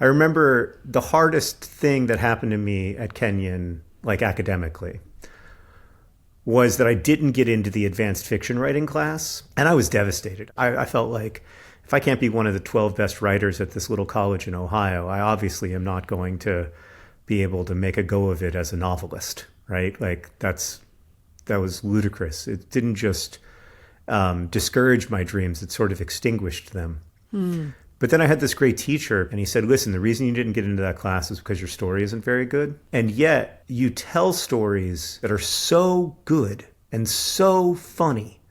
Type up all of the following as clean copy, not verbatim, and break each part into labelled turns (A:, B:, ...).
A: I remember the hardest thing that happened to me at Kenyon, like academically, was that I didn't get into the advanced fiction writing class. And I was devastated. I felt like if I can't be one of the 12 best writers at this little college in Ohio, I obviously am not going to be able to make a go of it as a novelist, right? Like that was ludicrous. It didn't just discourage my dreams, it sort of extinguished them. But then I had this great teacher, and he said, listen, the reason you didn't get into that class is because your story isn't very good. And yet you tell stories that are so good and so funny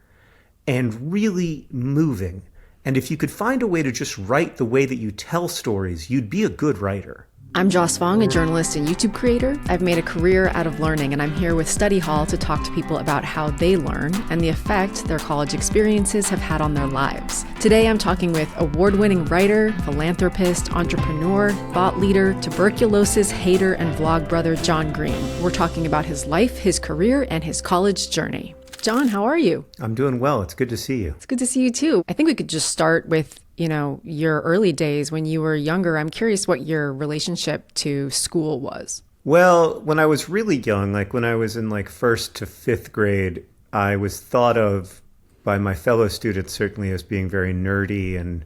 A: and really moving. And if you could find a way to just write the way that you tell stories, you'd be a good writer.
B: I'm Joss Fong, a journalist and YouTube creator. I've made a career out of learning, and I'm here with Study Hall to talk to people about how they learn and the effect their college experiences have had on their lives. Today, I'm talking with award-winning writer, philanthropist, entrepreneur, thought leader, tuberculosis hater, and vlog brother John Green. We're talking about his life, his career, and his college journey. John, how are you?
A: I'm doing well. It's good to see you.
B: It's good to see you too. I think we could just start with your early days when you were younger. I'm curious what your relationship to school was.
A: Well, when I was really young, like when I was in like 1st to 5th grade, I was thought of by my fellow students certainly as being very nerdy and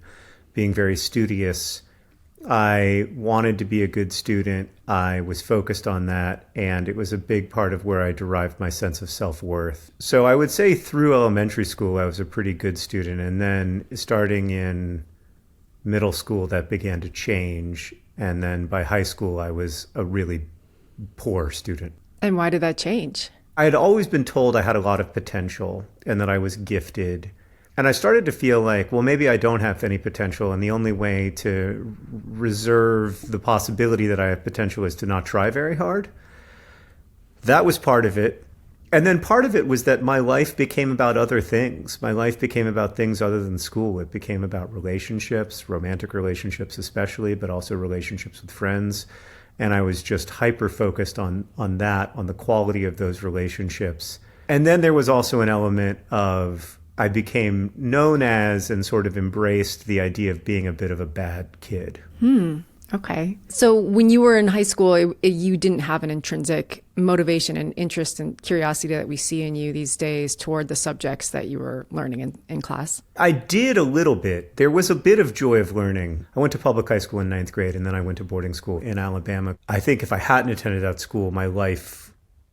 A: being very studious. I wanted to be a good student. I was focused on that, and it was a big part of where I derived my sense of self-worth. So I would say through elementary school, I was a pretty good student. And then starting in middle school, that began to change. And then by high school, I was a really poor student.
B: And why did that change?
A: I had always been told I had a lot of potential and that I was gifted. And I started to feel like, well, maybe I don't have any potential, and the only way to reserve the possibility that I have potential is to not try very hard. That was part of it. And then part of it was that my life became about other things. My life became about things other than school. It became about relationships, romantic relationships especially, but also relationships with friends. And I was just hyper-focused on that, on the quality of those relationships. And then there was also an element of I became known as and sort of embraced the idea of being a bit of a bad kid.
B: Okay. So when you were in high school, you didn't have an intrinsic motivation and interest and curiosity that we see in you these days toward the subjects that you were learning in class?
A: I did a little bit. There was a bit of joy of learning. I went to public high school in 9th grade, and then I went to boarding school in Alabama. I think if I hadn't attended that school, my life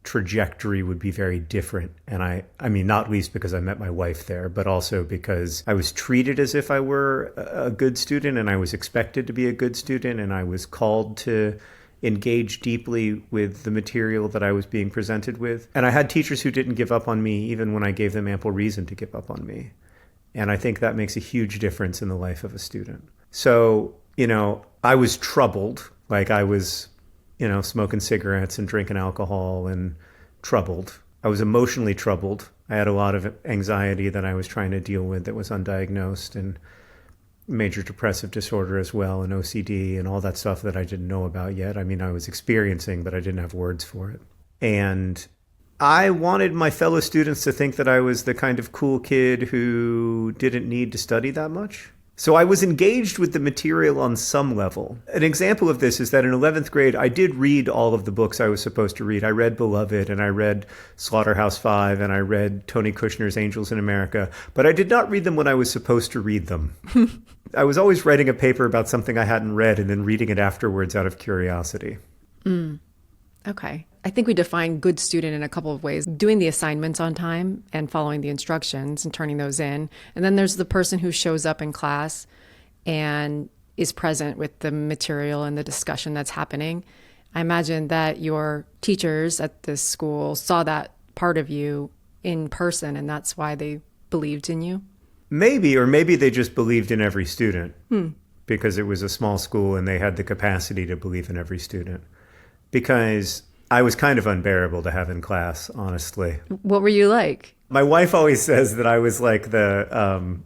A: trajectory would be very different. And I mean, not least because I met my wife there, but also because I was treated as if I were a good student, and I was expected to be a good student, and I was called to engage deeply with the material that I was being presented with. And I had teachers who didn't give up on me even when I gave them ample reason to give up on me. And I think that makes a huge difference in the life of a student. So, I was troubled, like I was smoking cigarettes and drinking alcohol and troubled. I was emotionally troubled. I had a lot of anxiety that I was trying to deal with that was undiagnosed, and major depressive disorder as well, and OCD and all that stuff that I didn't know about yet. I mean, I was experiencing, but I didn't have words for it. And I wanted my fellow students to think that I was the kind of cool kid who didn't need to study that much. So I was engaged with the material on some level. An example of this is that in 11th grade, I did read all of the books I was supposed to read. I read Beloved, and I read Slaughterhouse-Five, and I read Tony Kushner's Angels in America, but I did not read them when I was supposed to read them. I was always writing a paper about something I hadn't read and then reading it afterwards out of curiosity.
B: Okay. I think we define good student in a couple of ways: doing the assignments on time and following the instructions and turning those in. And then there's the person who shows up in class and is present with the material and the discussion that's happening. I imagine that your teachers at this school saw that part of you in person, and that's why they believed in you.
A: Maybe, or maybe they just believed in every student because it was a small school and they had the capacity to believe in every student. Because I was kind of unbearable to have in class, honestly.
B: What were you like?
A: My wife always says that I was like the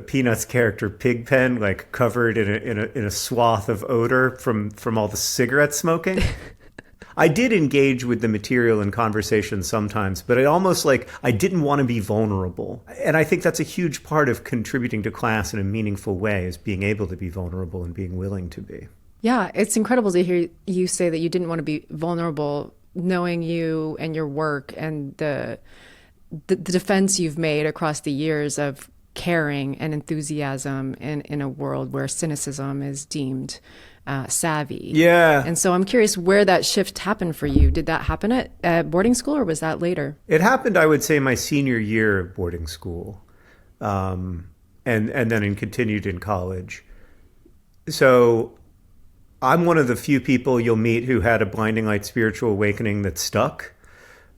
A: Peanuts character Pigpen, like covered in a swath of odor from all the cigarette smoking. I did engage with the material in conversation sometimes, but I didn't want to be vulnerable. And I think that's a huge part of contributing to class in a meaningful way, is being able to be vulnerable and being willing to be.
B: Yeah, it's incredible to hear you say that you didn't want to be vulnerable, knowing you and your work and the defense you've made across the years of caring and enthusiasm in a world where cynicism is deemed savvy.
A: Yeah.
B: And so I'm curious where that shift happened for you. Did that happen at boarding school or was that later?
A: It happened, I would say, my senior year of boarding school, and then continued in college. So I'm one of the few people you'll meet who had a blinding light spiritual awakening that stuck.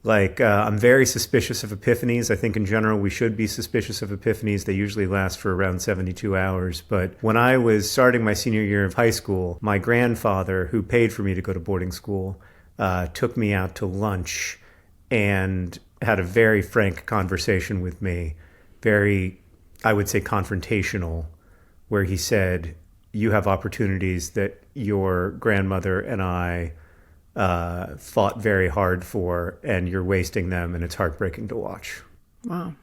A: Like, I'm very suspicious of epiphanies. I think in general we should be suspicious of epiphanies. They usually last for around 72 hours. But when I was starting my senior year of high school, my grandfather, who paid for me to go to boarding school, took me out to lunch and had a very frank conversation with me, very, I would say, confrontational, where he said, you have opportunities that your grandmother and I fought very hard for, and you're wasting them, and it's heartbreaking to watch.
B: Wow.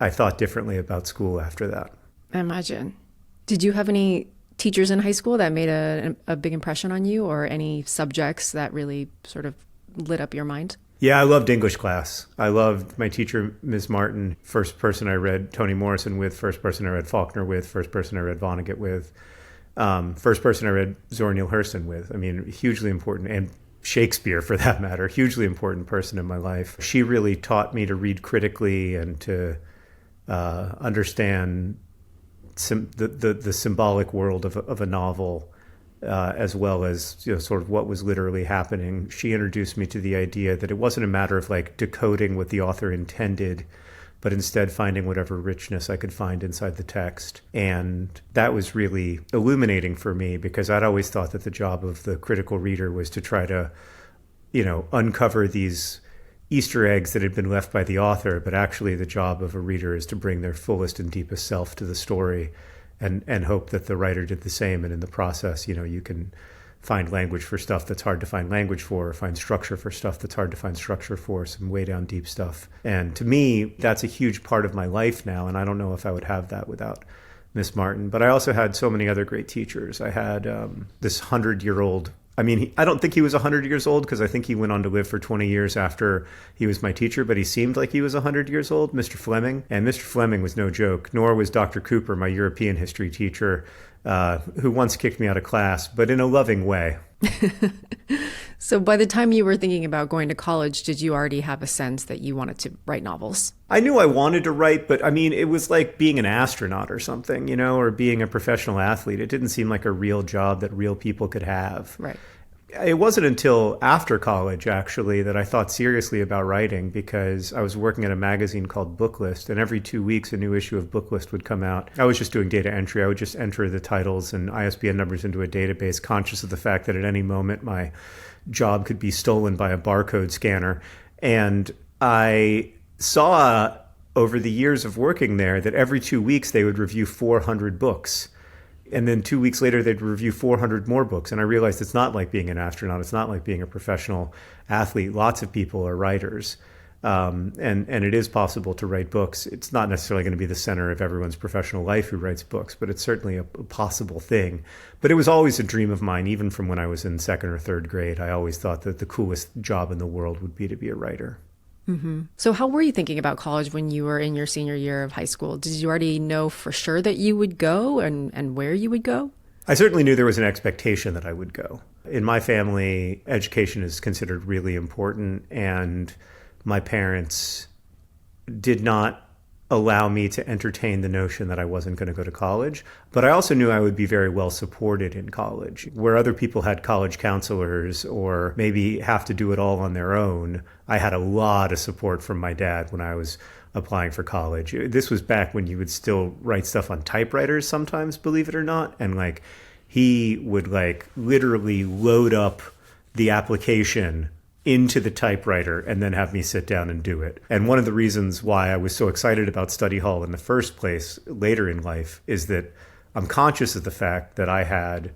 A: I thought differently about school after that.
B: I imagine. Did you have any teachers in high school that made a big impression on you, or any subjects that really sort of lit up your mind?
A: Yeah, I loved English class. I loved my teacher, Ms. Martin. First person I read Toni Morrison with, first person I read Faulkner with, first person I read Vonnegut with, first person I read Zora Neale Hurston with. I mean, hugely important. And Shakespeare, for that matter, hugely important person in my life. She really taught me to read critically and to understand the symbolic world of a novel, as well as, you know, sort of what was literally happening. She introduced me to the idea that it wasn't a matter of like decoding what the author intended, but instead finding whatever richness I could find inside the text. And that was really illuminating for me, because I'd always thought that the job of the critical reader was to try to, you know, uncover these Easter eggs that had been left by the author, but actually the job of a reader is to bring their fullest and deepest self to the story, and hope that the writer did the same. And in the process, you know, you can find language for stuff that's hard to find language for, or find structure for stuff that's hard to find structure for, some way down deep stuff. And to me, that's a huge part of my life now, and I don't know if I would have that without Miss Martin. But I also had so many other great teachers. I had this 100-year-old, I mean, I don't think he was 100 years old, because I think he went on to live for 20 years after he was my teacher, but he seemed like he was 100 years old, Mr. Fleming. And Mr. Fleming was no joke, nor was Dr. Cooper, my European history teacher, who once kicked me out of class, but in a loving way.
B: So by the time you were thinking about going to college, did you already have a sense that you wanted to write novels?
A: I knew I wanted to write, but I mean, it was like being an astronaut or something, you know, or being a professional athlete. It didn't seem like a real job that real people could have.
B: Right.
A: It wasn't until after college, actually, that I thought seriously about writing, because I was working at a magazine called Booklist, and every 2 weeks a new issue of Booklist would come out. I was just doing data entry. I would just enter the titles and ISBN numbers into a database, conscious of the fact that at any moment my job could be stolen by a barcode scanner. And I saw over the years of working there that every 2 weeks they would review 400 books. And then 2 weeks later, they'd review 400 more books. And I realized it's not like being an astronaut. It's not like being a professional athlete. Lots of people are writers. And it is possible to write books. It's not necessarily going to be the center of everyone's professional life who writes books, but it's certainly a possible thing. But it was always a dream of mine, even from when I was in second or third grade. I always thought that the coolest job in the world would be to be a writer.
B: Mm-hmm. So how were you thinking about college when you were in your senior year of high school? Did you already know for sure that you would go and where you would go?
A: I certainly knew there was an expectation that I would go. In my family, education is considered really important, and my parents did not allow me to entertain the notion that I wasn't going to go to college. But I also knew I would be very well supported in college. Where other people had college counselors or maybe have to do it all on their own, I had a lot of support from my dad when I was applying for college. This was back when you would still write stuff on typewriters sometimes, believe it or not. And like, he would like literally load up the application into the typewriter and then have me sit down and do it. And one of the reasons why I was so excited about study hall in the first place later in life is that I'm conscious of the fact that I had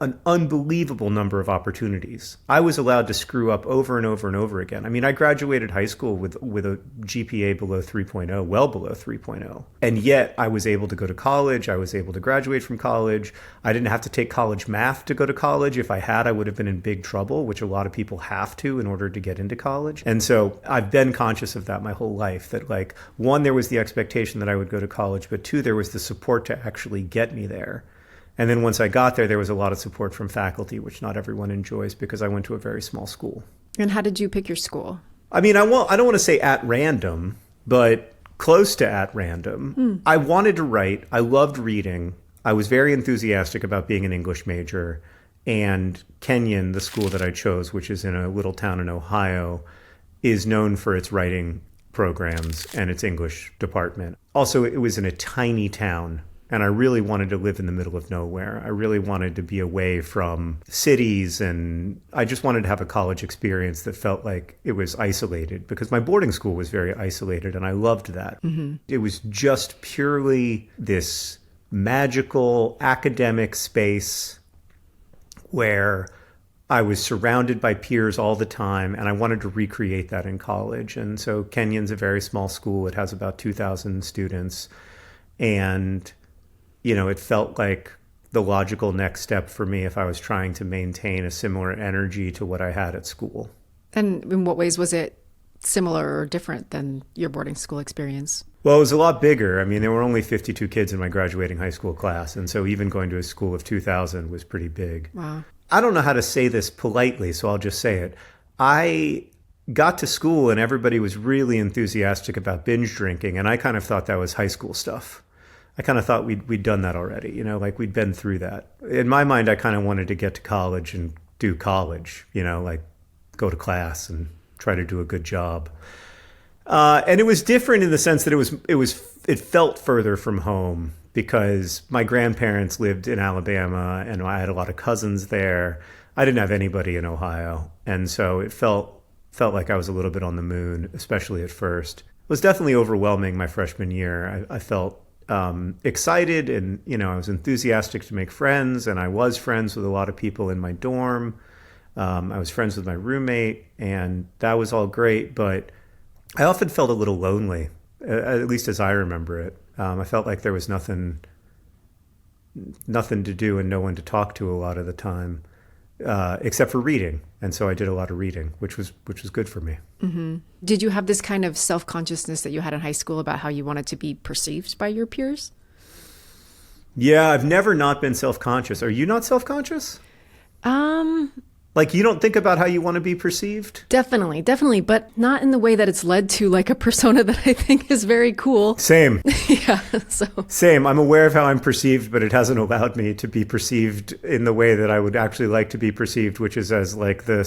A: an unbelievable number of opportunities. I was allowed to screw up over and over and over again. I mean, I graduated high school with a GPA below 3.0, well below 3.0. And yet I was able to go to college. I was able to graduate from college. I didn't have to take college math to go to college. If I had, I would have been in big trouble, which a lot of people have to in order to get into college. And so I've been conscious of that my whole life, that like, one, there was the expectation that I would go to college, but two, there was the support to actually get me there. And then once I got there, there was a lot of support from faculty, which not everyone enjoys because I went to a very small school.
B: And how did you pick your school?
A: I mean, I don't want to say at random, but close to at random. I wanted to write. I loved reading. I was very enthusiastic about being an English major. And Kenyon, the school that I chose, which is in a little town in Ohio, is known for its writing programs and its English department. Also, it was in a tiny town. And I really wanted to live in the middle of nowhere. I really wanted to be away from cities, and I just wanted to have a college experience that felt like it was isolated, because my boarding school was very isolated, and I loved that. It was just purely this magical academic space where I was surrounded by peers all the time, and I wanted to recreate that in college. And so Kenyon's a very small school. It has about 2,000 students, and it felt like the logical next step for me if I was trying to maintain a similar energy to what I had at school.
B: And in what ways was it similar or different than your boarding school experience?
A: Well, it was a lot bigger. I mean, there were only 52 kids in my graduating high school class. And so even going to a school of 2,000 was pretty big.
B: Wow.
A: I don't know how to say this politely, so I'll just say it. I got to school and everybody was really enthusiastic about binge drinking. And I kind of thought that was high school stuff. I kind of thought we'd done that already, like we'd been through that. In my mind, I kind of wanted to get to college and do college, like go to class and try to do a good job. And it was different in the sense that it felt further from home because my grandparents lived in Alabama and I had a lot of cousins there. I didn't have anybody in Ohio. And so it felt like I was a little bit on the moon, especially at first. It was definitely overwhelming my freshman year. I felt excited and, I was enthusiastic to make friends, and I was friends with a lot of people in my dorm. I was friends with my roommate, and that was all great, but I often felt a little lonely, at least as I remember it. I felt like there was nothing to do and no one to talk to a lot of the time, except for reading. And so I did a lot of reading, which was good for me.
B: Mm-hmm. Did you have this kind of self-consciousness that you had in high school about how you wanted to be perceived by your peers?
A: Yeah, I've never not been self-conscious. Are you not self-conscious? Like, you don't think about how you want to be perceived?
B: Definitely, but not in the way that it's led to like a persona that I think is very cool.
A: Same.
B: Yeah, so.
A: Same. I'm aware of how I'm perceived, but it hasn't allowed me to be perceived in the way that I would actually like to be perceived, which is as like the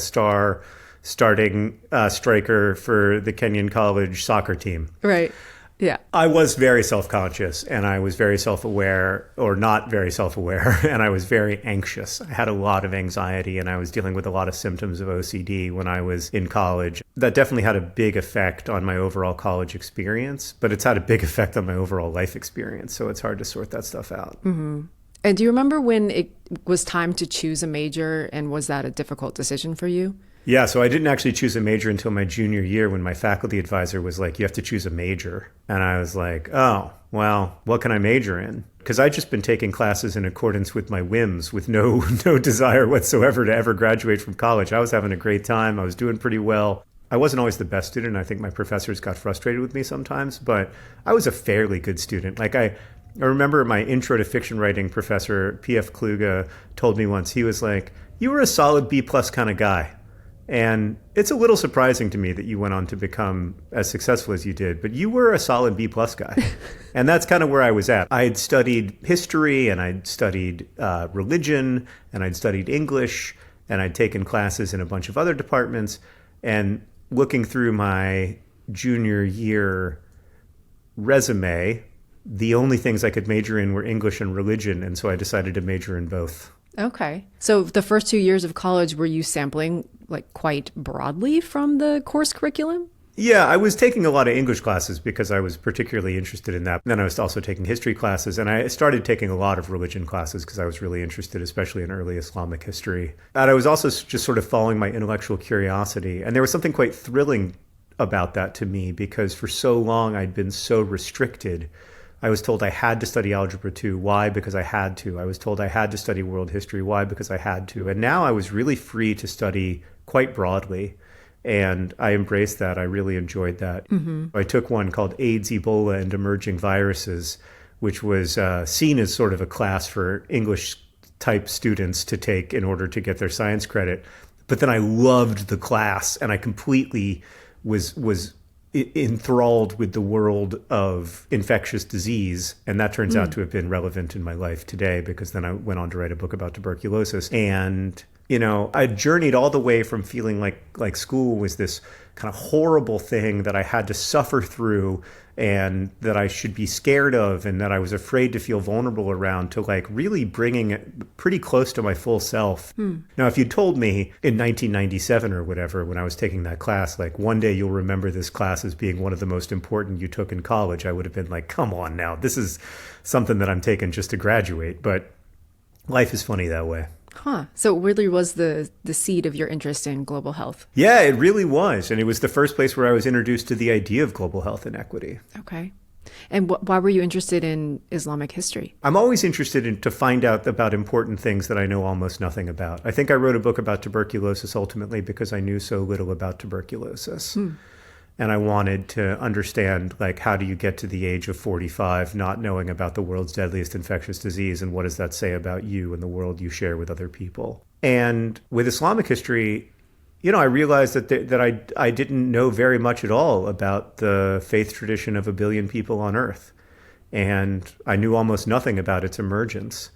A: starting striker for the Kenyon College soccer team.
B: Right. Yeah.
A: I was very self-conscious, and I was very self-aware, or not very self-aware, and I was very anxious. I had a lot of anxiety, and I was dealing with a lot of symptoms of OCD when I was in college. That definitely had a big effect on my overall college experience, but it's had a big effect on my overall life experience, so it's hard to sort that stuff out.
B: Mm-hmm. And do you remember when it was time to choose a major, and was that a difficult decision for you?
A: Yeah, so I didn't actually choose a major until my junior year when my faculty advisor was like, you have to choose a major. And I was like, oh, well, what can I major in? Because I'd just been taking classes in accordance with my whims with no desire whatsoever to ever graduate from college. I was having a great time. I was doing pretty well. I wasn't always the best student. I think my professors got frustrated with me sometimes, but I was a fairly good student. Like I remember my intro to fiction writing professor, P.F. Kluge, told me once, he was like, you were a solid B+ kind of guy. And it's a little surprising to me that you went on to become as successful as you did, but you were a solid B+ guy. And that's kind of where I was at. I had studied history, and I'd studied religion, and I'd studied English, and I'd taken classes in a bunch of other departments. And looking through my junior year resume, the only things I could major in were English and religion, and so I decided to major in both.
B: Okay. So the first 2 years of college, were you sampling like quite broadly from the course curriculum?
A: Yeah, I was taking a lot of English classes because I was particularly interested in that. Then I was also taking history classes, and I started taking a lot of religion classes because I was really interested, especially in early Islamic history. And I was also just sort of following my intellectual curiosity. And there was something quite thrilling about that to me because for so long I'd been so restricted. I was told I had to study Algebra 2. Why? Because I had to. I was told I had to study world history. Why? Because I had to. And now I was really free to study quite broadly. And I embraced that. I really enjoyed that. I took one called AIDS, Ebola, and Emerging Viruses, which was seen as sort of a class for English type students to take in order to get their science credit. But then I loved the class, and I completely was enthralled with the world of infectious disease. And that turns out to have been relevant in my life today because then I went on to write a book about tuberculosis. And I journeyed all the way from feeling like school was this kind of horrible thing that I had to suffer through and that I should be scared of and that I was afraid to feel vulnerable around to like really bringing it pretty close to my full self. Now, if you told me in 1997 or whatever, when I was taking that class, like one day you'll remember this class as being one of the most important you took in college, I would have been like, come on now, this is something that I'm taking just to graduate. But life is funny that way.
B: Huh. So it really was the seed of your interest in global health.
A: Yeah, it really was. And it was the first place where I was introduced to the idea of global health inequity.
B: Okay. And why were you interested in Islamic history?
A: I'm always interested in to find out about important things that I know almost nothing about. I think I wrote a book about tuberculosis ultimately because I knew so little about tuberculosis. And I wanted to understand, like, how do you get to the age of 45 not knowing about the world's deadliest infectious disease, and what does that say about you and the world you share with other people? And with Islamic history, I realized that I didn't know very much at all about the faith tradition of 1 billion people on Earth. And I knew almost nothing about its emergence.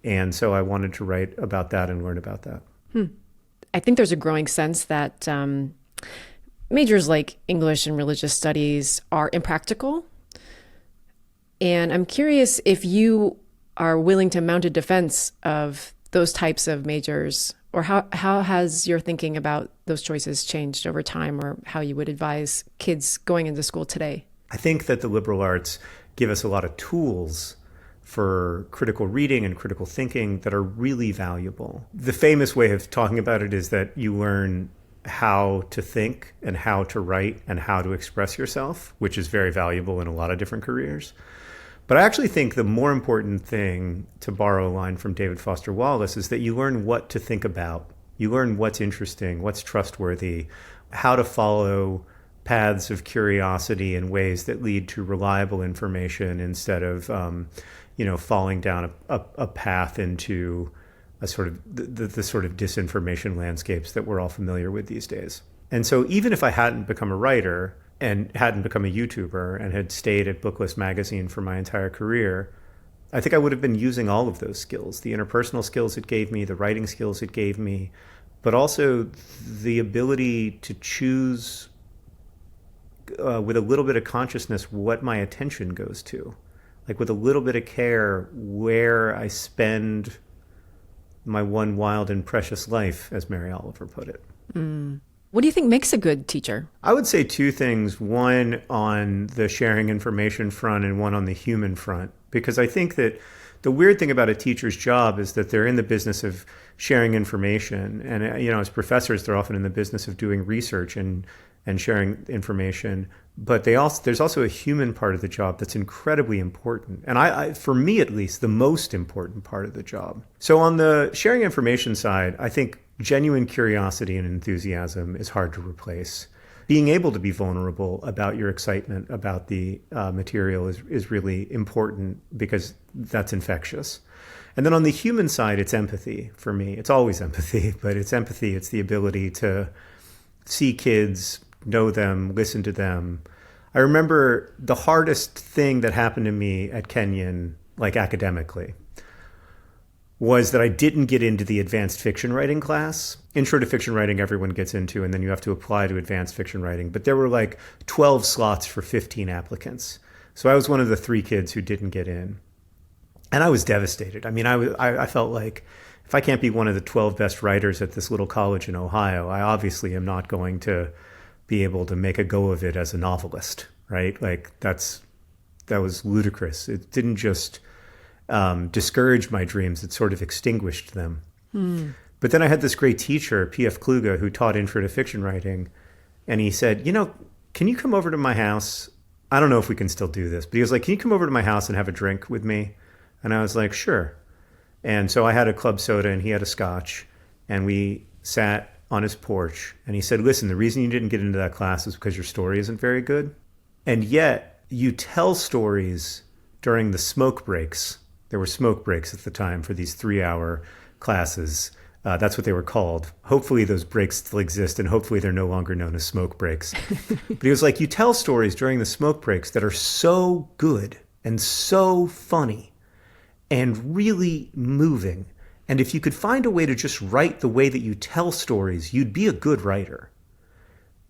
A: And so I wanted to write about that and learn about that.
B: I think there's a growing sense that majors like English and religious studies are impractical. And I'm curious if you are willing to mount a defense of those types of majors, or how has your thinking about those choices changed over time, or how you would advise kids going into school today?
A: I think that the liberal arts give us a lot of tools for critical reading and critical thinking that are really valuable. The famous way of talking about it is that you learn how to think and how to write and how to express yourself, which is very valuable in a lot of different careers. But I actually think the more important thing, to borrow a line from David Foster Wallace, is that you learn what to think about. You learn what's interesting, what's trustworthy, how to follow paths of curiosity in ways that lead to reliable information instead of, falling down a path into a sort of the sort of disinformation landscapes that we're all familiar with these days. And so even if I hadn't become a writer and hadn't become a YouTuber and had stayed at Booklist magazine for my entire career, I think I would have been using all of those skills, the interpersonal skills it gave me, the writing skills it gave me, but also the ability to choose with a little bit of consciousness what my attention goes to, like with a little bit of care where I spend my one wild and precious life, as Mary Oliver put it.
B: What do you think makes a good teacher?
A: I would say two things, one on the sharing information front and one on the human front, because I think that the weird thing about a teacher's job is that they're in the business of sharing information. And, as professors, they're often in the business of doing research and sharing information. But there's also a human part of the job that's incredibly important. And I, for me at least, the most important part of the job. So on the sharing information side, I think genuine curiosity and enthusiasm is hard to replace. Being able to be vulnerable about your excitement about the material is really important because that's infectious. And then on the human side, it's empathy for me. It's always empathy, but it's empathy. It's the ability to see kids, know them, listen to them. I remember the hardest thing that happened to me at Kenyon, like academically, was that I didn't get into the advanced fiction writing class. Intro to fiction writing everyone gets into, and then you have to apply to advanced fiction writing. But there were like 12 slots for 15 applicants. So I was one of the 3 kids who didn't get in. And I was devastated. I mean, I felt like if I can't be one of the 12 best writers at this little college in Ohio, I obviously am not going to be able to make a go of it as a novelist, right? Like that was ludicrous. It didn't just discourage my dreams, it sort of extinguished them. But then I had this great teacher, P.F. Kluge, who taught intro to fiction writing. And he said, can you come over to my house? I don't know if we can still do this, but he was like, can you come over to my house and have a drink with me? And I was like, sure. And so I had a club soda and he had a scotch. And we sat on his porch. And he said, listen, the reason you didn't get into that class is because your story isn't very good. And yet you tell stories during the smoke breaks. There were smoke breaks at the time for these 3-hour classes. That's what they were called. Hopefully those breaks still exist, and hopefully they're no longer known as smoke breaks. But he was like, you tell stories during the smoke breaks that are so good and so funny and really moving. And if you could find a way to just write the way that you tell stories, you'd be a good writer.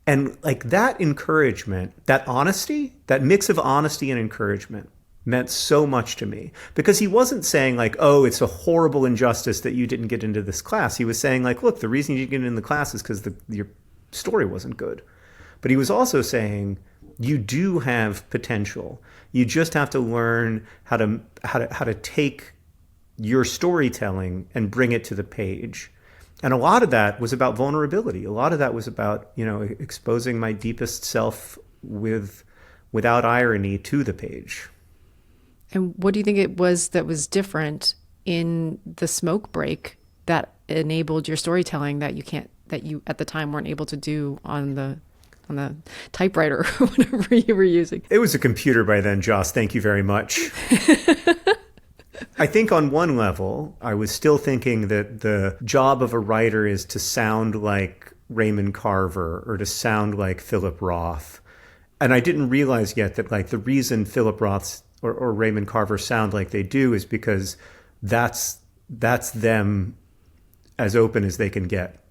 A: And like that encouragement, that honesty, that mix of honesty and encouragement meant so much to me, because he wasn't saying like, oh, it's a horrible injustice that you didn't get into this class. He was saying like, look, the reason you didn't get into the class is because your story wasn't good. But he was also saying you do have potential. You just have to learn how to take your storytelling and bring it to the page. And a lot of that was about vulnerability. A lot of that was about, exposing my deepest self without irony to the page.
B: And what do you think it was that was different in the smoke break that enabled your storytelling that you at the time weren't able to do on the typewriter or whatever you were using?
A: It was a computer by then, Joss. Thank you very much. I think on one level, I was still thinking that the job of a writer is to sound like Raymond Carver or to sound like Philip Roth. And I didn't realize yet that like the reason Philip Roth's or Raymond Carver sound like they do is because that's them as open as they can get.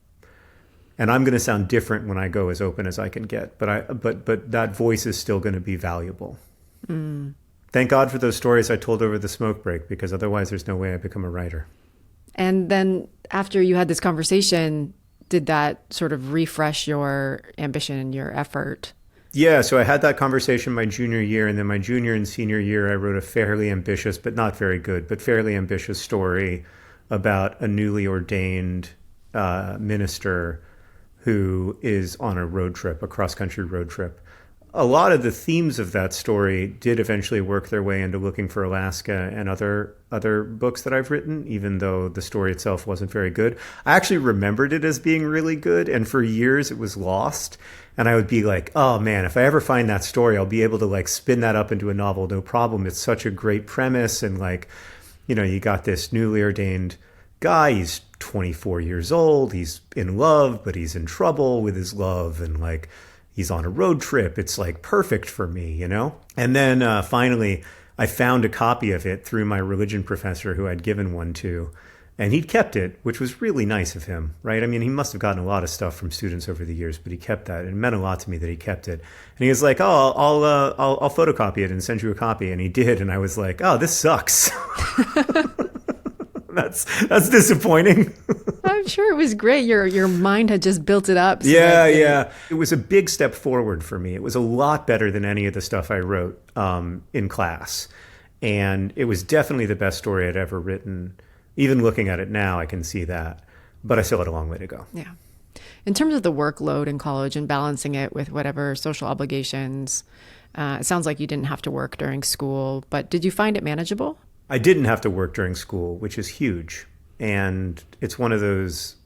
A: And I'm going to sound different when I go as open as I can get, but that voice is still going to be valuable. Thank God for those stories I told over the smoke break, because otherwise there's no way I become a writer.
B: And then after you had this conversation, did that sort of refresh your ambition and your effort?
A: Yeah, so I had that conversation my junior year, and then my junior and senior year, I wrote a fairly ambitious, but not very good, but fairly ambitious story about a newly ordained minister who is on a road trip, a cross-country road trip. A lot of the themes of that story did eventually work their way into Looking for Alaska and other books that I've written, even though the story itself wasn't very good. I actually remembered it as being really good, and for years it was lost. And I would be like, oh man, if I ever find that story, I'll be able to like spin that up into a novel, no problem. It's such a great premise. And like, you got this newly ordained guy, he's 24 years old, he's in love, but he's in trouble with his love. And like, he's on a road trip. It's like perfect for me, And then finally, I found a copy of it through my religion professor who I'd given one to. And he'd kept it, which was really nice of him, right? I mean, he must have gotten a lot of stuff from students over the years, but he kept that. It meant a lot to me that he kept it. And he was like, "Oh, I'll photocopy it and send you a copy." And he did, and I was like, "Oh, this sucks." That's disappointing.
B: I'm sure it was great. Your mind had just built it up.
A: Yeah. It was a big step forward for me. It was a lot better than any of the stuff I wrote in class, and it was definitely the best story I'd ever written. Even looking at it now, I can see that. But I still had a long way to go.
B: Yeah. In terms of the workload in college and balancing it with whatever social obligations, it sounds like you didn't have to work during school, but did you find it manageable?
A: I didn't have to work during school, which is huge. And it's one of those,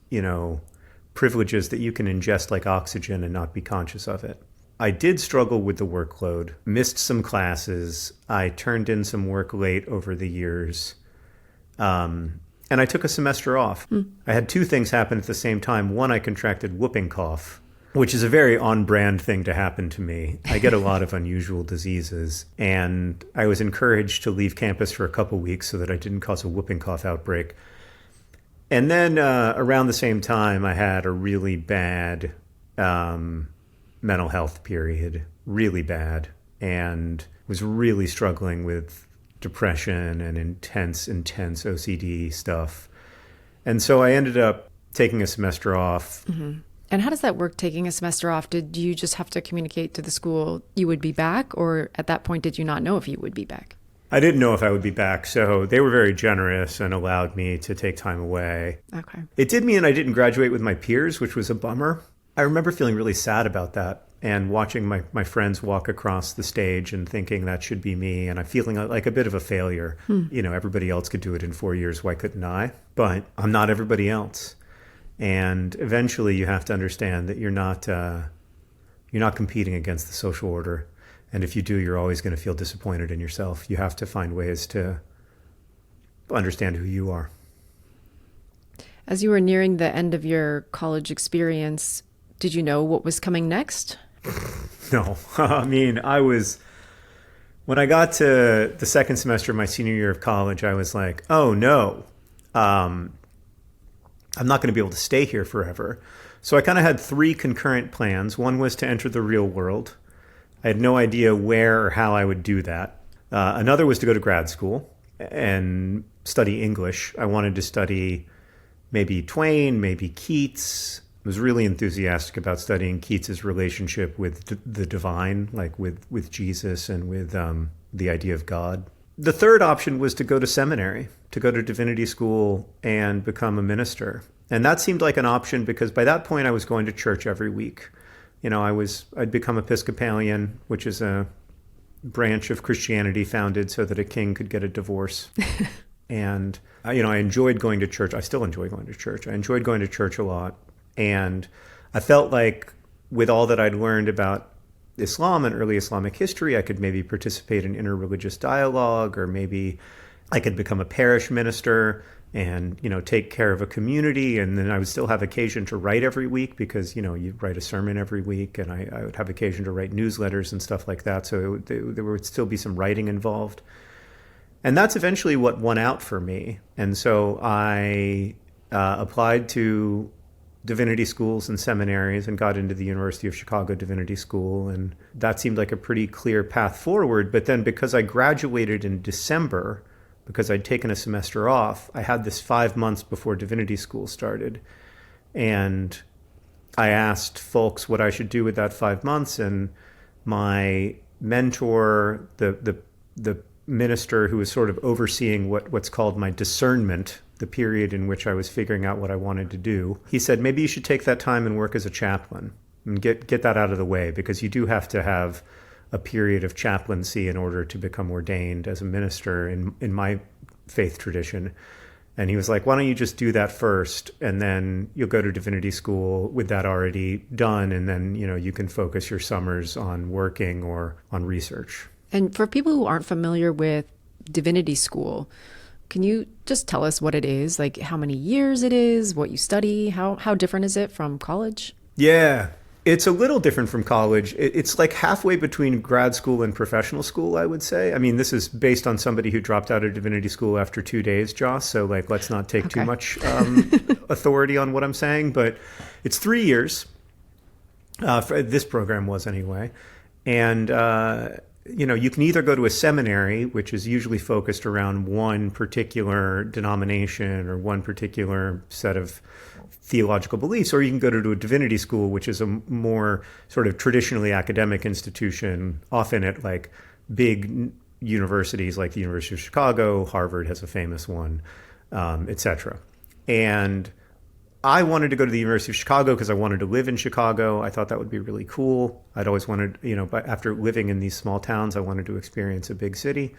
A: privileges that you can ingest like oxygen and not be conscious of it. I did struggle with the workload, missed some classes. I turned in some work late over the years. And I took a semester off. I had two things happen at the same time. One, I contracted whooping cough, which is a very on-brand thing to happen to me. I get a lot of unusual diseases, and I was encouraged to leave campus for a couple weeks so that I didn't cause a whooping cough outbreak. And then around the same time, I had a really bad mental health period, really bad, and was really struggling with depression and intense OCD stuff. And so I ended up taking a semester off,
B: And how does that work, taking a semester off? Did you just have to communicate to the school you would be back? Or at that point, did you not know if you would be back?
A: I didn't know if I would be back, so they were very generous and allowed me to take time away.
B: Okay.
A: It did mean I didn't graduate with my peers, which was a bummer. I remember feeling really sad about that and watching my friends walk across the stage and thinking that should be me, and I'm feeling like a bit of a failure. You know, everybody else could do it in 4 years. Why couldn't I? But I'm not everybody else. And eventually you have to understand that you're not competing against the social order. And if you do, you're always going to feel disappointed in yourself. You have to find ways to understand who you are.
B: As you were nearing the end of your college experience, did you know what was coming next?
A: No. I mean, when I got to the second semester of my senior year of college, I was like, oh no, I'm not going to be able to stay here forever. So I kind of had three concurrent plans. One was to enter the real world. I had no idea where or how I would do that. Another was to go to grad school and study English. I wanted to study maybe Twain, maybe Keats. I was really enthusiastic about studying Keats's relationship with the divine, like with Jesus and with the idea of God. The third option was to go to seminary, to go to divinity school and become a minister. And that seemed like an option because by that point I was going to church every week. You know, I'd become Episcopalian, which is a branch of Christianity founded so that a king could get a divorce. And, you know, I enjoyed going to church. I still enjoy going to church. I enjoyed going to church a lot. And I felt like with all that I'd learned about Islam and early Islamic history, I could maybe participate in interreligious dialogue, or maybe I could become a parish minister and, you know, take care of a community. And then I would still have occasion to write every week because, you know, you write a sermon every week, and I would have occasion to write newsletters and stuff like that. So there would still be some writing involved. And that's eventually what won out for me. And so I applied to divinity schools and seminaries and got into the University of Chicago Divinity School. And that seemed like a pretty clear path forward. But then because I graduated in December, because I'd taken a semester off, I had this 5 months before divinity school started. And I asked folks what I should do with that 5 months. And my mentor, the minister who was sort of overseeing what's called my discernment, the period in which I was figuring out what I wanted to do, he said, maybe you should take that time and work as a chaplain and get that out of the way, because you do have to have a period of chaplaincy in order to become ordained as a minister in my faith tradition. And he was like, why don't you just do that first, and then you'll go to divinity school with that already done, and then, you know, you can focus your summers on working or on research.
B: And for people who aren't familiar with divinity school, can you just tell us what it is? Like how many years it is, what you study, how different is it from college?
A: Yeah, it's a little different from college. It's like halfway between grad school and professional school, I would say. I mean, this is based on somebody who dropped out of divinity school after 2 days, Joss. So like, let's not take too much authority on what I'm saying. But it's 3 years. For this program was anyway. And you know, you can either go to a seminary, which is usually focused around one particular denomination or one particular set of theological beliefs, or you can go to a divinity school, which is a more sort of traditionally academic institution, often at like big universities like the University of Chicago. Harvard has a famous one, etc. And I wanted to go to the University of Chicago because I wanted to live in Chicago. I thought that would be really cool. I'd always wanted, you know, but after living in these small towns, I wanted to experience a big city.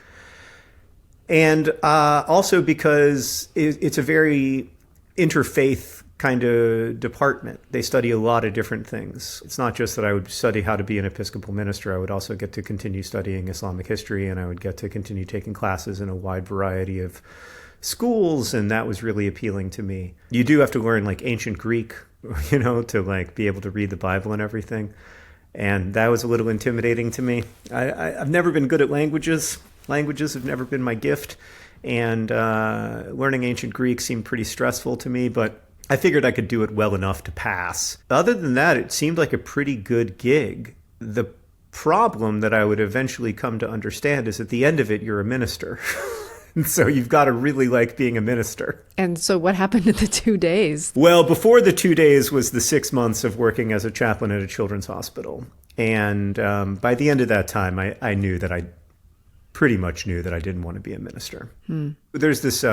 A: And also because it's a very interfaith kind of department. They study a lot of different things. It's not just that I would study how to be an Episcopal minister. I would also get to continue studying Islamic history, and I would get to continue taking classes in a wide variety of schools, and that was really appealing to me. You do have to learn like ancient Greek, you know, to like be able to read the Bible and everything. And that was a little intimidating to me. I've never been good at languages. Languages have never been my gift. And learning ancient Greek seemed pretty stressful to me, but I figured I could do it well enough to pass. Other than that, it seemed like a pretty good gig. The problem that I would eventually come to understand is at the end of it, you're a minister. So you've got to really like being a minister.
B: And so what happened in the 2 days?
A: Well, before the 2 days was the 6 months of working as a chaplain at a children's hospital. And by the end of that time, I knew that I pretty much knew that I didn't want to be a minister. There's this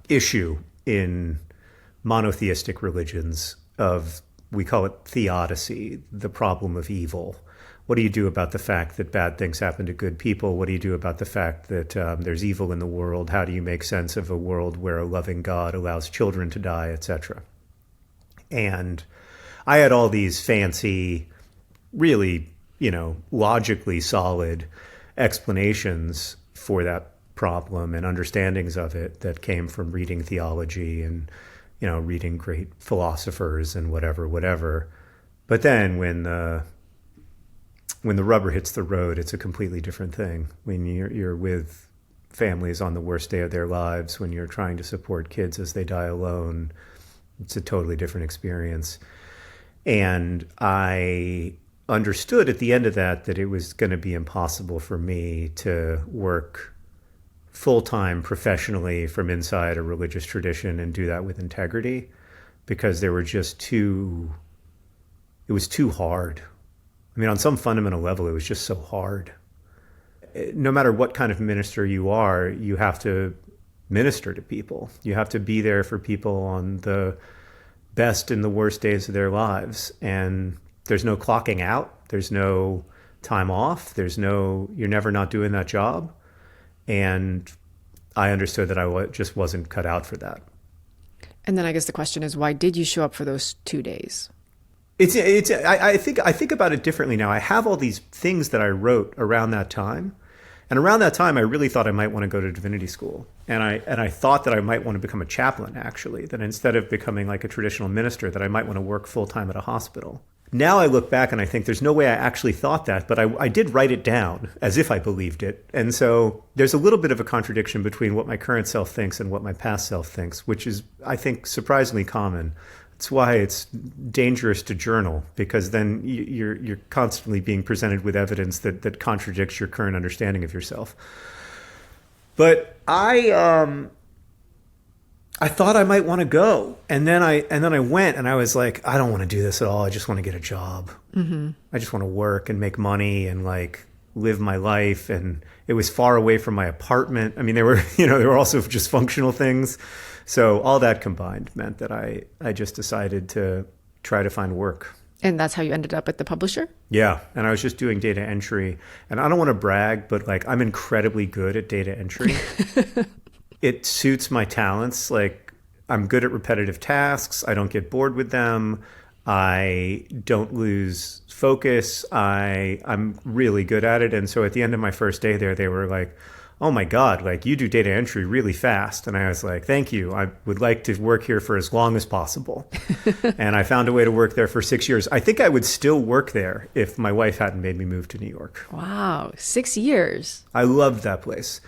A: issue in monotheistic religions of, we call it theodicy, the problem of evil. What do you do about the fact that bad things happen to good people? What do you do about the fact that there's evil in the world? How do you make sense of a world where a loving God allows children to die, etc.? And I had all these fancy, really, logically solid explanations for that problem and understandings of it that came from reading theology and, reading great philosophers and whatever. But then when the rubber hits the road, it's a completely different thing. When you're with families on the worst day of their lives, when you're trying to support kids as they die alone, it's a totally different experience. And I understood at the end of that it was going to be impossible for me to work full-time professionally from inside a religious tradition and do that with integrity, because it was too hard. I mean, on some fundamental level, it was just so hard. No matter what kind of minister you are, you have to minister to people. You have to be there for people on the best and the worst days of their lives. And there's no clocking out. There's no time off. You're never not doing that job. And I understood that I just wasn't cut out for that.
B: And then I guess the question is, why did you show up for those 2 days?
A: I think about it differently now. I have all these things that I wrote around that time. And around that time, I really thought I might want to go to divinity school. And I thought that I might want to become a chaplain, actually, that instead of becoming like a traditional minister, that I might want to work full-time at a hospital. Now I look back and I think there's no way I actually thought that, but I did write it down as if I believed it. And so there's a little bit of a contradiction between what my current self thinks and what my past self thinks, which is, I think, surprisingly common. It's why it's dangerous to journal, because then you're constantly being presented with evidence that contradicts your current understanding of yourself. But I thought I might want to go, and then I went, and I was like, I don't want to do this at all. I just want to get a job. Mm-hmm. I just want to work and make money and like live my life. And it was far away from my apartment. I mean, there were also just functional things. So all that combined meant that I just decided to try to find work.
B: And that's how you ended up at the publisher?
A: Yeah. And I was just doing data entry. And I don't want to brag, but like I'm incredibly good at data entry. It suits my talents. Like I'm good at repetitive tasks. I don't get bored with them. I don't lose focus. I'm really good at it. And so at the end of my first day there, they were like, oh my God, like you do data entry really fast. And I was like, thank you. I would like to work here for as long as possible. And I found a way to work there for 6 years. I think I would still work there if my wife hadn't made me move to New York.
B: Wow, 6 years.
A: I loved that place.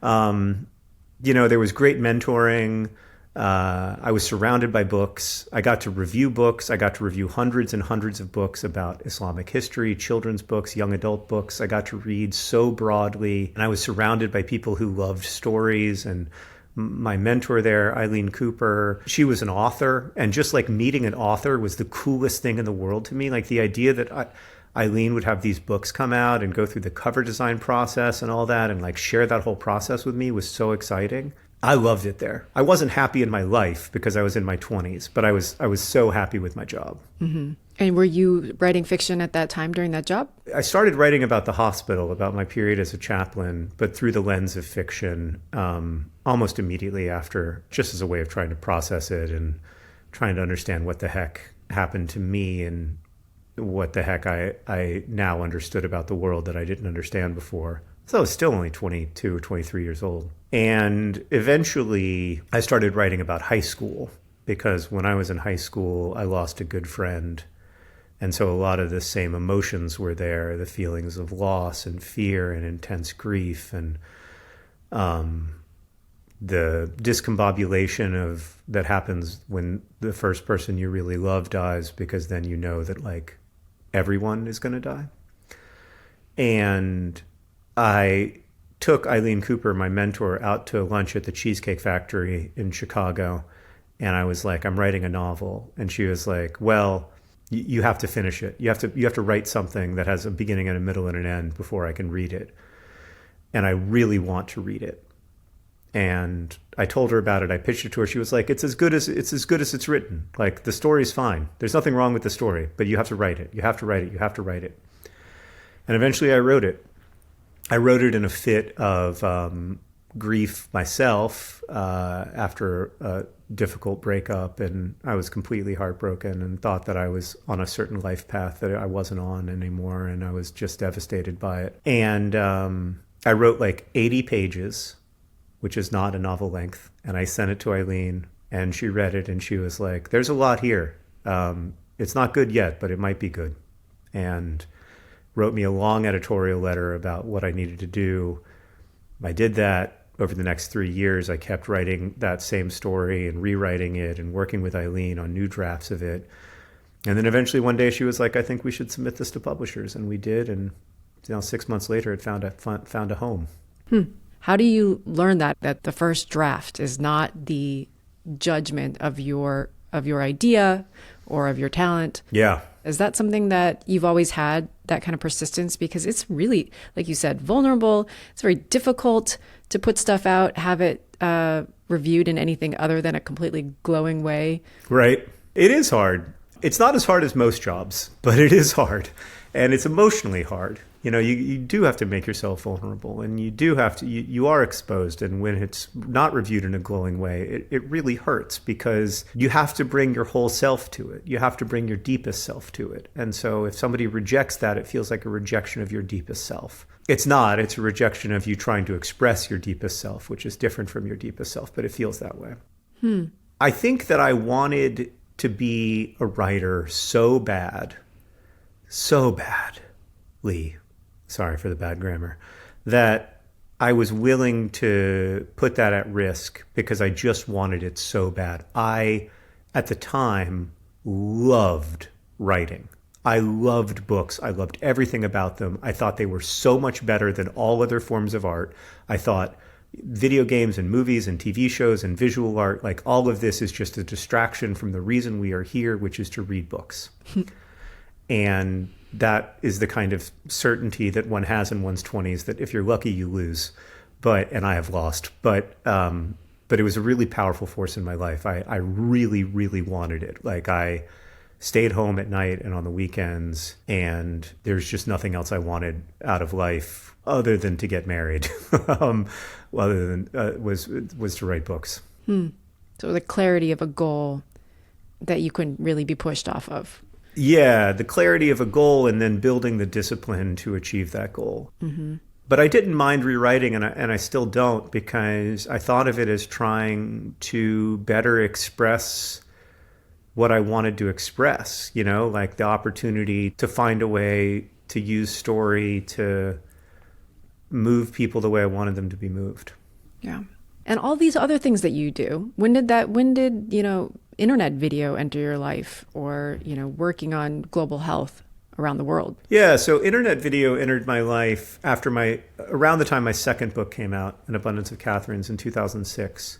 A: There was great mentoring. I was surrounded by books. I got to review books. I got to review hundreds and hundreds of books about Islamic history, children's books, young adult books. I got to read so broadly. And I was surrounded by people who loved stories. And my mentor there, Eileen Cooper, she was an author. And just like meeting an author was the coolest thing in the world to me. Like the idea that Eileen would have these books come out and go through the cover design process and all that and like share that whole process with me was so exciting. I loved it there. I wasn't happy in my life because I was in my 20s, but I was so happy with my job.
B: Mm-hmm. And were you writing fiction at that time during that job?
A: I started writing about the hospital, about my period as a chaplain, but through the lens of fiction almost immediately after, just as a way of trying to process it and trying to understand what the heck happened to me and what the heck I now understood about the world that I didn't understand before. So I was still only 22 or 23 years old. And eventually I started writing about high school because when I was in high school, I lost a good friend. And so a lot of the same emotions were there, the feelings of loss and fear and intense grief and the discombobulation that happens when the first person you really love dies, because then you know that like everyone is going to die. And I took Eileen Cooper, my mentor, out to lunch at the Cheesecake Factory in Chicago. And I was like, I'm writing a novel. And she was like, well, you have to finish it. You have to write something that has a beginning and a middle and an end before I can read it. And I really want to read it. And I told her about it. I pitched it to her. She was like, it's as good as it's written. Like, the story's fine. There's nothing wrong with the story, but you have to write it. You have to write it. You have to write it. And eventually I wrote it. I wrote it in a fit of grief myself after a difficult breakup. And I was completely heartbroken and thought that I was on a certain life path that I wasn't on anymore. And I was just devastated by it. And I wrote like 80 pages, which is not a novel length. And I sent it to Eileen, and she read it, and she was like, there's a lot here. It's not good yet, but it might be good. And wrote me a long editorial letter about what I needed to do. I did that. Over the next 3 years, I kept writing that same story and rewriting it and working with Eileen on new drafts of it. And then eventually one day she was like, I think we should submit this to publishers. And we did. And 6 months later, it found a home.
B: How do you learn that the first draft is not the judgment of your idea or of your talent?
A: Yeah.
B: Is that something that you've always had, that kind of persistence? Because it's really, like you said, vulnerable. It's very difficult to put stuff out, have it reviewed in anything other than a completely glowing way.
A: Right. It is hard. It's not as hard as most jobs, but it is hard. And it's emotionally hard. You do have to make yourself vulnerable, and you do have to, you are exposed. And when it's not reviewed in a glowing way, it really hurts, because you have to bring your whole self to it. You have to bring your deepest self to it. And so if somebody rejects that, it feels like a rejection of your deepest self. It's not, it's a rejection of you trying to express your deepest self, which is different from your deepest self, but it feels that way. I think that I wanted to be a writer so badly, sorry for the bad grammar, that I was willing to put that at risk because I just wanted it so bad. I, at the time, loved writing. I loved books. I loved everything about them. I thought they were so much better than all other forms of art. I thought video games and movies and TV shows and visual art, like all of this is just a distraction from the reason we are here, which is to read books. And that is the kind of certainty that one has in one's 20s, that if you're lucky, you lose. And I have lost. But it was a really powerful force in my life. I really, really wanted it. Like, I stayed home at night and on the weekends, and there's just nothing else I wanted out of life other than to get married, other than was to write books.
B: So the clarity of a goal that you couldn't really be pushed off of.
A: Yeah, the clarity of a goal, and then building the discipline to achieve that goal. Mm-hmm. But I didn't mind rewriting, and I still don't, because I thought of it as trying to better express what I wanted to express, like the opportunity to find a way to use story to move people the way I wanted them to be moved.
B: Yeah. And all these other things that you do, when did internet video enter your life, or, working on global health around the world? Yeah,
A: so internet video entered my life around the time my second book came out, An Abundance of Catherines, in 2006.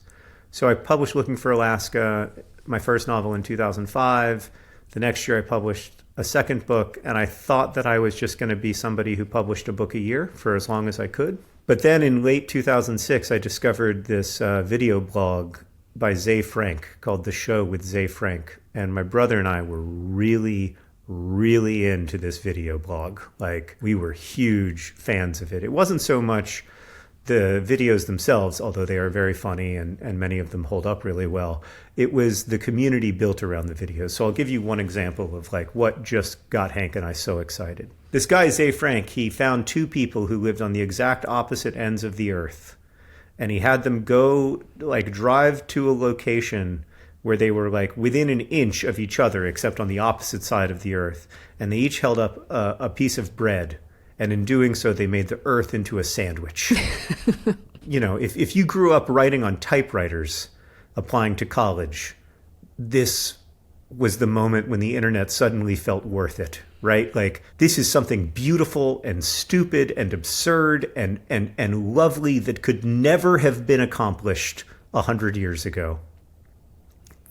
A: So I published Looking for Alaska, my first novel, in 2005. The next year I published a second book, and I thought that I was just going to be somebody who published a book a year for as long as I could. But then in late 2006, I discovered this video blog by Zay Frank called The Show with Zay Frank. And my brother and I were really, really into this video blog. Like, we were huge fans of it. It wasn't so much the videos themselves, although they are very funny and many of them hold up really well. It was the community built around the videos. So I'll give you one example of like what just got Hank and I so excited. This guy, Zay Frank, he found two people who lived on the exact opposite ends of the earth. And he had them drive to a location where they were like within an inch of each other, except on the opposite side of the earth. And they each held up a piece of bread. And in doing so, they made the earth into a sandwich. If you grew up writing on typewriters, applying to college, this was the moment when the internet suddenly felt worth it, right? Like, this is something beautiful and stupid and absurd and lovely that could never have been accomplished 100 years ago.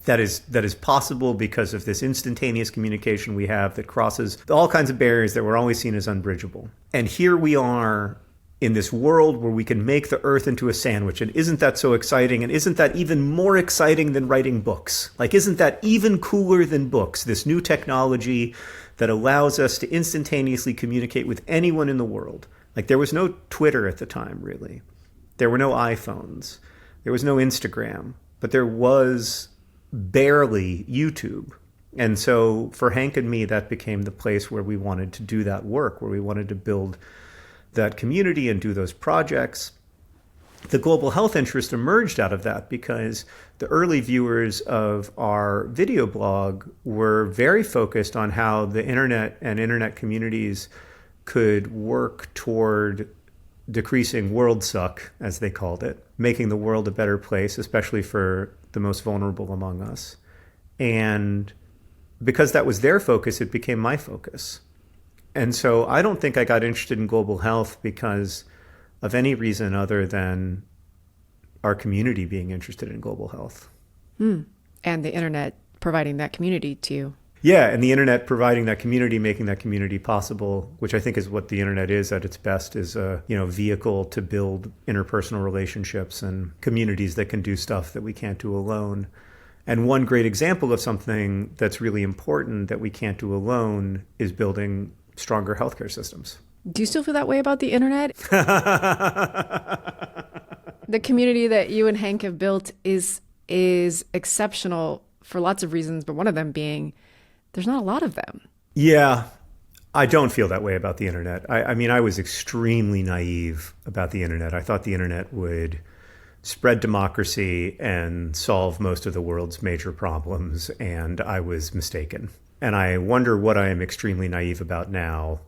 A: That is possible because of this instantaneous communication we have that crosses all kinds of barriers that were always seen as unbridgeable. And here we are in this world where we can make the earth into a sandwich. And isn't that so exciting? And isn't that even more exciting than writing books? Like, isn't that even cooler than books? This new technology that allows us to instantaneously communicate with anyone in the world. Like, there was no Twitter at the time, really. There were no iPhones. There was no Instagram. But there was barely YouTube. And so for Hank and me, that became the place where we wanted to do that work, where we wanted to build that community and do those projects. The global health interest emerged out of that because the early viewers of our video blog were very focused on how the internet and internet communities could work toward decreasing world suck, as they called it, making the world a better place, especially for the most vulnerable among us. And because that was their focus, it became my focus. And so I don't think I got interested in global health because of any reason other than our community being interested in global health.
B: And the internet providing that community to you.
A: Yeah, and the internet providing that community, making that community possible, which I think is what the internet is at its best, is a vehicle to build interpersonal relationships and communities that can do stuff that we can't do alone. And one great example of something that's really important that we can't do alone is building stronger healthcare systems.
B: Do you still feel that way about the internet? The community that you and Hank have built is exceptional for lots of reasons, but one of them being there's not a lot of them.
A: Yeah, I don't feel that way about the internet. I mean, I was extremely naive about the internet. I thought the internet would spread democracy and solve most of the world's major problems, and I was mistaken. And I wonder what I am extremely naive about now,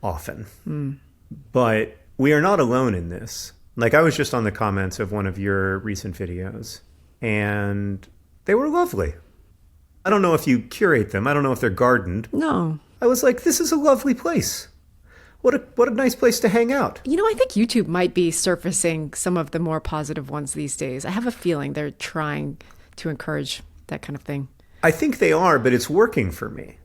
A: often. But we are not alone in this. Like, I was just on the comments of one of your recent videos, and they were lovely. I don't know if you curate them. I don't know if they're gardened.
B: No.
A: I was like, this is a lovely place. What a nice place to hang out.
B: I think YouTube might be surfacing some of the more positive ones these days. I have a feeling they're trying to encourage that kind of thing.
A: I think they are, but it's working for me.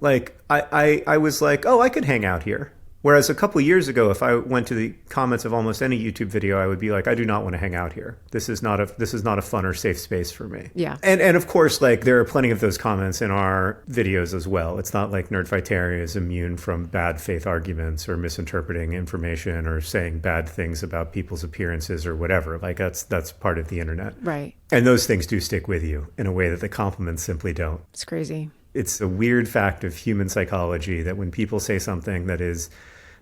A: Like, I was like, oh, I could hang out here. Whereas a couple of years ago, if I went to the comments of almost any YouTube video, I would be like, I do not want to hang out here. This is not a fun or safe space for me.
B: Yeah.
A: And of course, like, there are plenty of those comments in our videos as well. It's not like Nerdfighteria is immune from bad faith arguments or misinterpreting information or saying bad things about people's appearances or whatever. Like, that's part of the internet.
B: Right.
A: And those things do stick with you in a way that the compliments simply don't.
B: It's crazy.
A: It's a weird fact of human psychology that when people say something that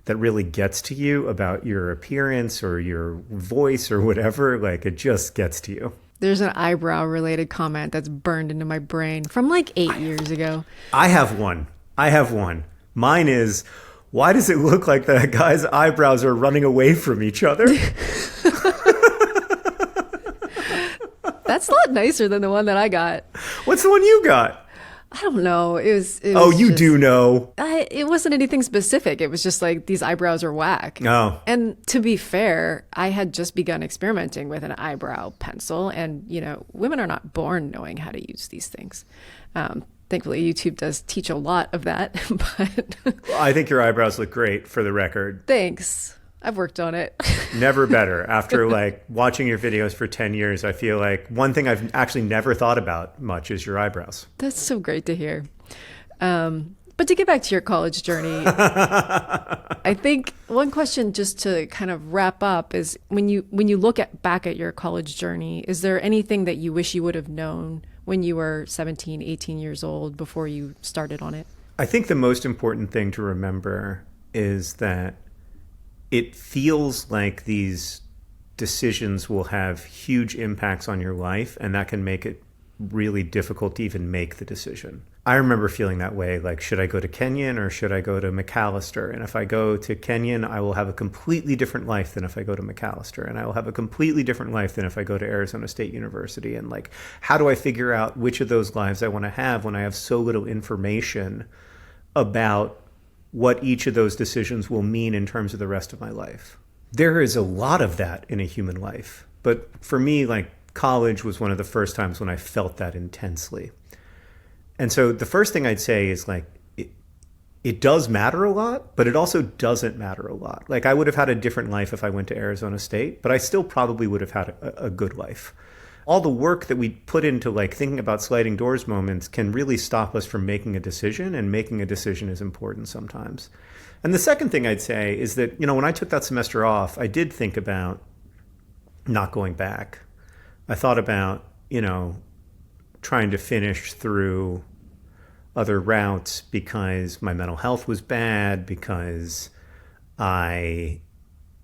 A: really gets to you about your appearance or your voice or whatever, like, it just gets to you.
B: There's an eyebrow related comment that's burned into my brain from like 8 years ago.
A: I have one. Mine is, why does it look like that guy's eyebrows are running away from each other?
B: That's a lot nicer than the one that I got.
A: What's the one you got?
B: I don't know. It was
A: you do know.
B: It wasn't anything specific. It was just like, these eyebrows are whack.
A: Oh.
B: And to be fair, I had just begun experimenting with an eyebrow pencil. And, women are not born knowing how to use these things. Thankfully, YouTube does teach a lot of that. But
A: I think your eyebrows look great, for the record.
B: Thanks. I've worked on it.
A: Never better. After like watching your videos for 10 years, I feel like one thing I've actually never thought about much is your eyebrows.
B: That's so great to hear. But to get back to your college journey, I think one question just to kind of wrap up is when you look back at your college journey, is there anything that you wish you would have known when you were 17, 18 years old before you started on it?
A: I think the most important thing to remember is that it feels like these decisions will have huge impacts on your life, and that can make it really difficult to even make the decision. I remember feeling that way, like, should I go to Kenyon or should I go to McAllister? And if I go to Kenyon, I will have a completely different life than if I go to McAllister. And I will have a completely different life than if I go to Arizona State University. And like, how do I figure out which of those lives I want to have when I have so little information about what each of those decisions will mean in terms of the rest of my life? There is a lot of that in a human life. But for me, like, college was one of the first times when I felt that intensely. And so the first thing I'd say is, like, it does matter a lot, but it also doesn't matter a lot. Like, I would have had a different life if I went to Arizona State, but I still probably would have had a good life. All the work that we put into, like, thinking about sliding doors moments can really stop us from making a decision, and making a decision is important sometimes. And the second thing I'd say is that, when I took that semester off, I did think about not going back. I thought about, trying to finish through other routes because my mental health was bad, because I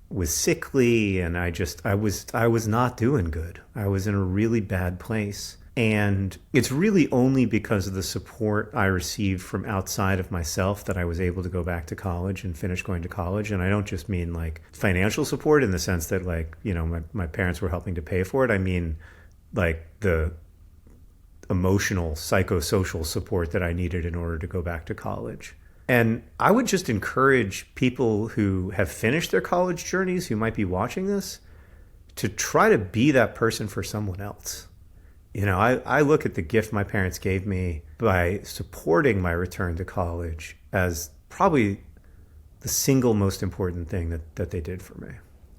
A: was sickly, and I was not doing good. I was in a really bad place. And it's really only because of the support I received from outside of myself that I was able to go back to college and finish going to college. And I don't just mean like financial support in the sense that, like, my parents were helping to pay for it. I mean, like, the emotional, psychosocial support that I needed in order to go back to college. And I would just encourage people who have finished their college journeys, who might be watching this, to try to be that person for someone else. I look at the gift my parents gave me by supporting my return to college as probably the single most important thing that they did for me.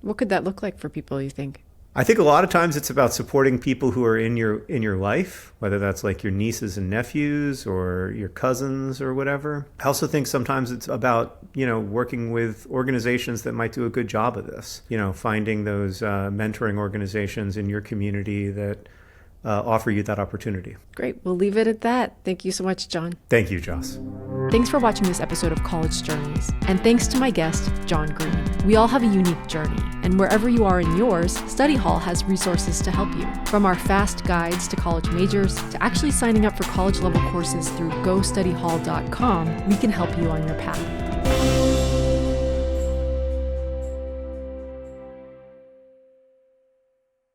B: What could that look like for people, you think?
A: I think a lot of times it's about supporting people who are in your life, whether that's like your nieces and nephews or your cousins or whatever. I also think sometimes it's about, working with organizations that might do a good job of this. Finding those mentoring organizations in your community that offer you that opportunity.
B: Great. We'll leave it at that. Thank you so much, John.
A: Thank you, Joss.
B: Thanks for watching this episode of College Journeys. And thanks to my guest, John Green. We all have a unique journey, and wherever you are in yours, Study Hall has resources to help you. From our fast guides to college majors, to actually signing up for college-level courses through GoStudyHall.com, we can help you on your path.